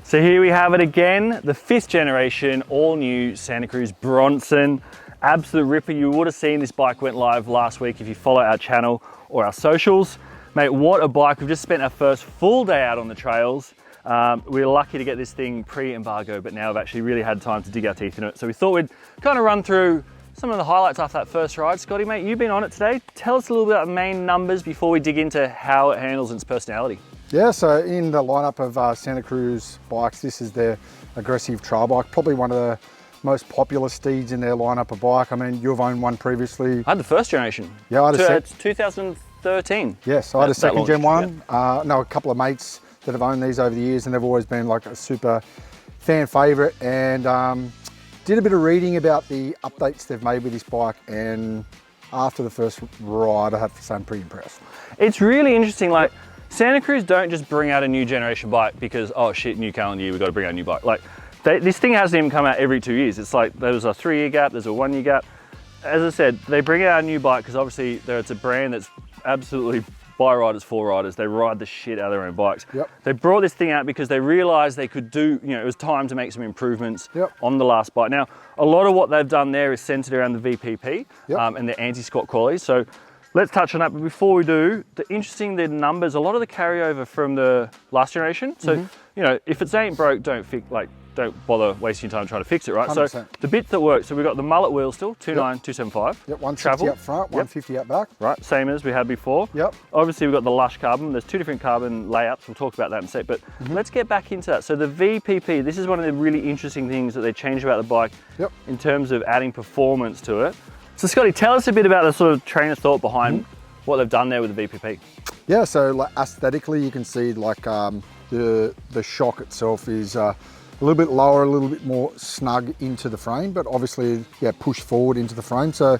So here we have it again, the 5th generation, all new SantaCruz Bronson. Absolute ripper. You would have seen this bike went live last week if you follow our channel or our socials. Mate, what a bike. We've just spent our first full day out on the trails. We were lucky to get this thing pre-embargo, but now we've actually really had time to dig our teeth into it. So we thought we'd kind of run through some of the highlights after that first ride. Scotty, mate, you've been on it today. Tell us a little bit about the main numbers before we dig into how it handles its personality. Yeah, so in the lineup of SantaCruz bikes, this is their aggressive trail bike, probably one of the most popular steeds in their lineup of bike. I mean, you've owned one previously. I had the first generation. Yeah, I had It's 2013. Yes, I had a second gen one. Yeah. No, a couple of mates that have owned these over the years, and they've always been like a super fan favorite. And did a bit of reading about the updates they've made with this bike, and after the first ride, I have to say I'm pretty impressed. It's really interesting. Like, SantaCruz don't just bring out a new generation bike because, oh shit, new calendar year, we've got to bring out a new bike. Like, this thing hasn't even come out every 2 years. It's like there's a 3-year gap, there's a 1-year gap. As I said, they bring out a new bike because obviously it's a brand that's absolutely by riders for riders. They ride the shit out of their own bikes. Yep. They brought this thing out because they realized they could do, it was time to make some improvements on the last bike. Now, a lot of what they've done there is centered around the VPP and the anti-squat qualities. So let's touch on that, but before we do, the numbers, a lot of the carryover from the last generation. So, if it ain't broke, don't bother wasting your time trying to fix it, right? 100%. So the bits that work, so we've got the mullet wheel still, 29275. Yep, 160 up front, 150 up back. Right, same as we had before. Yep. Obviously we've got the lush carbon. There's 2 different carbon layups. We'll talk about that in a sec, but let's get back into that. So the VPP, this is one of the really interesting things that they changed about the bike in terms of adding performance to it. So Scotty, tell us a bit about the sort of train of thought behind what they've done there with the VPP. Yeah, so like aesthetically, you can see like the shock itself is a little bit lower, a little bit more snug into the frame, but obviously, push forward into the frame. So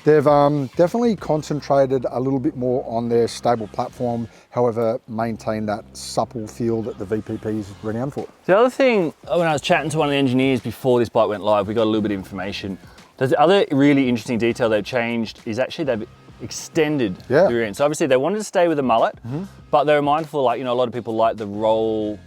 they've definitely concentrated a little bit more on their stable platform, however, maintain that supple feel that the VPP is renowned for. The other thing, when I was chatting to one of the engineers before this bike went live, we got a little bit of information. The other really interesting detail they've changed is actually they've extended the rear end. So obviously they wanted to stay with the mullet, but they were mindful, like, a lot of people like the roll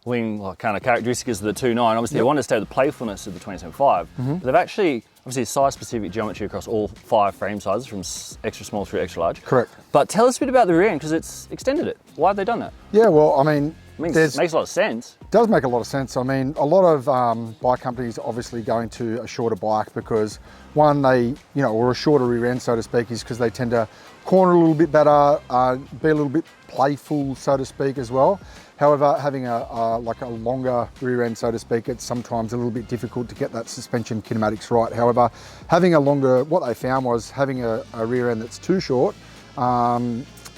wing kind of characteristics of the 2.9. Obviously they wanted to stay with the playfulness of the 27.5. But they've actually, obviously size specific geometry across all 5 frame sizes from extra small through extra large. Correct. But tell us a bit about the rear end, because it's extended it. Why have they done that? Yeah, well, I mean, it makes a lot of sense. It does make a lot of sense. I mean, a lot of bike companies obviously going to a shorter bike because one, they, or a shorter rear end, so to speak, is because they tend to corner a little bit better, be a little bit playful, so to speak, as well. However, having a longer rear end, so to speak, it's sometimes a little bit difficult to get that suspension kinematics right. However, having a longer, what they found was having a rear end that's too short,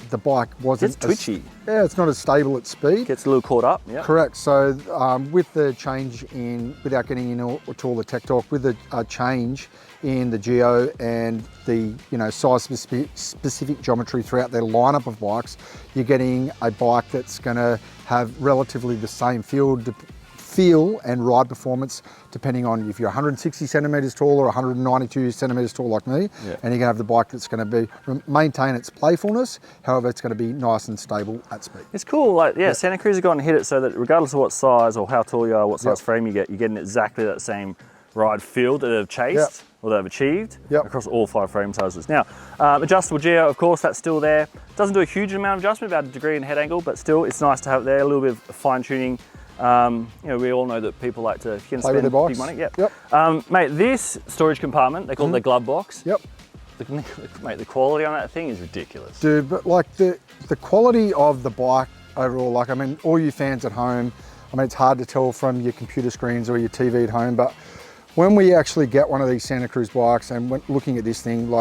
the bike wasn't twitchy. It's not as stable at speed. Gets a little caught up. Yeah. Correct. So with the change in, without getting into all the tech talk, with the change in the geo and the size specific geometry throughout their lineup of bikes, you're getting a bike that's going to have relatively the same feel and ride performance depending on if you're 160 centimeters tall or 192 centimeters tall like me, and you're going to have the bike that's going to maintain its playfulness, however it's going to be nice and stable at speed. It's cool, SantaCruz has gone and hit it so that regardless of what size or how tall you are, what size frame you get, you're getting exactly that same ride feel that they've chased or they've achieved across all 5 frame sizes. Now, adjustable geo, of course, that's still there. Doesn't do a huge amount of adjustment, about a degree in head angle, but still it's nice to have it there, a little bit of fine tuning. We all know that people like to play with their bikes. Big money. Mate, this storage compartment, they call it the glove box. Mate, the quality on that thing is ridiculous. Dude, but like the quality of the bike overall, I mean, all you fans at home, I mean, it's hard to tell from your computer screens or your TV at home, but when we actually get one of these SantaCruz bikes and when looking at this thing,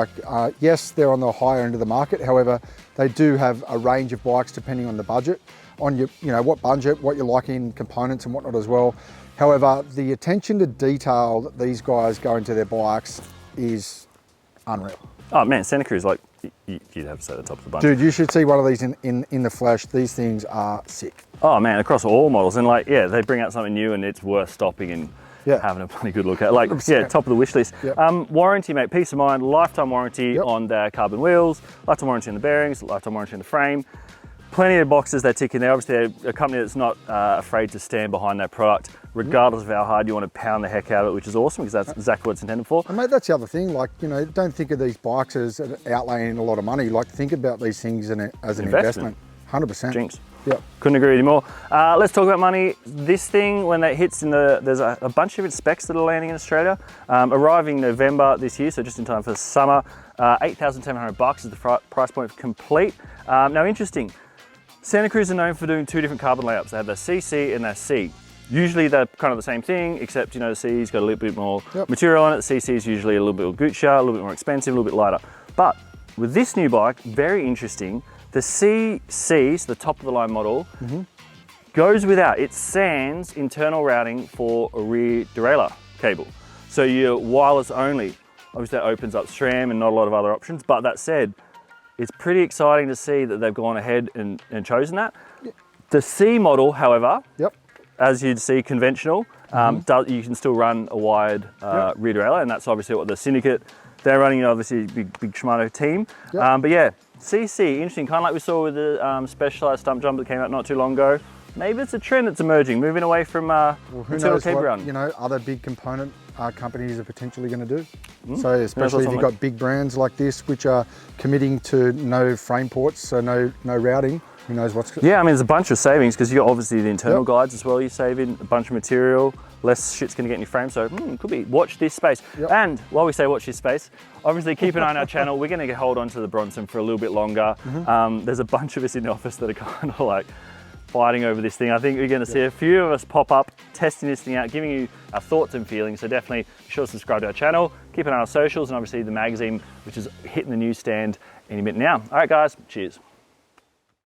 yes, they're on the higher end of the market. However, they do have a range of bikes depending on the budget, on your, what budget, what you like in components and whatnot as well. However, the attention to detail that these guys go into their bikes is unreal. Oh man, SantaCruz, you'd have to say the top of the bunch. Dude, you should see one of these in the flesh. These things are sick. Oh man, across all models, and they bring out something new and it's worth stopping and having a bloody good look at. Top of the wish list. Warranty, mate, peace of mind, lifetime warranty on the carbon wheels, lifetime warranty on the bearings, lifetime warranty on the frame. plenty of boxes they tick in there. Obviously, they're a company that's not afraid to stand behind their product, regardless of how hard you want to pound the heck out of it, which is awesome because that's exactly what it's intended for. And mate, that's the other thing. Like, you know, don't think of these bikes as outlaying a lot of money. Like, think about these things as an investment. 100%. Jinx. Yep. Couldn't agree with you more. Let's talk about money. This thing, when that hits there's a bunch of different specs that are landing in Australia, arriving November this year, so just in time for the summer. $8,700 is the price point for complete. Now, interesting. SantaCruz are known for doing two different carbon layups. They have the CC and the C. Usually they're kind of the same thing, except, you know, the C's got a little bit more material on it. The CC is usually a little bit Gucci, a little bit more expensive, a little bit lighter. But with this new bike, very interesting, the CC, so the top of the line model, goes without. It's sans internal routing for a rear derailleur cable. So you're wireless only. Obviously that opens up SRAM and not a lot of other options. But that said, it's pretty exciting to see that they've gone ahead and chosen that. The C model, however, as you'd see conventional, you can still run a wired rear derailleur, and that's obviously what the Syndicate, they're running, obviously big Shimano team. But yeah, CC, interesting, kind of like we saw with the Specialized stump jumper that came out not too long ago. Maybe it's a trend that's emerging, moving away from who knows what, you know, other big component companies are potentially going to do. So especially if you've got big brands like this, which are committing to no frame ports, so no routing, who knows what's... Yeah, I mean, there's a bunch of savings because you've got obviously the internal guides as well. You're saving a bunch of material, less shit's going to get in your frame. So could be, watch this space. And while we say watch this space, obviously keep an eye on our channel. We're going to hold on to the Bronson for a little bit longer. There's a bunch of us in the office that are kind of like fighting over this thing. I think we're going to see a few of us pop up, testing this thing out, giving you our thoughts and feelings. So definitely be sure to subscribe to our channel, keep an eye on our socials, and obviously the magazine, which is hitting the newsstand any minute now. All right, guys, cheers.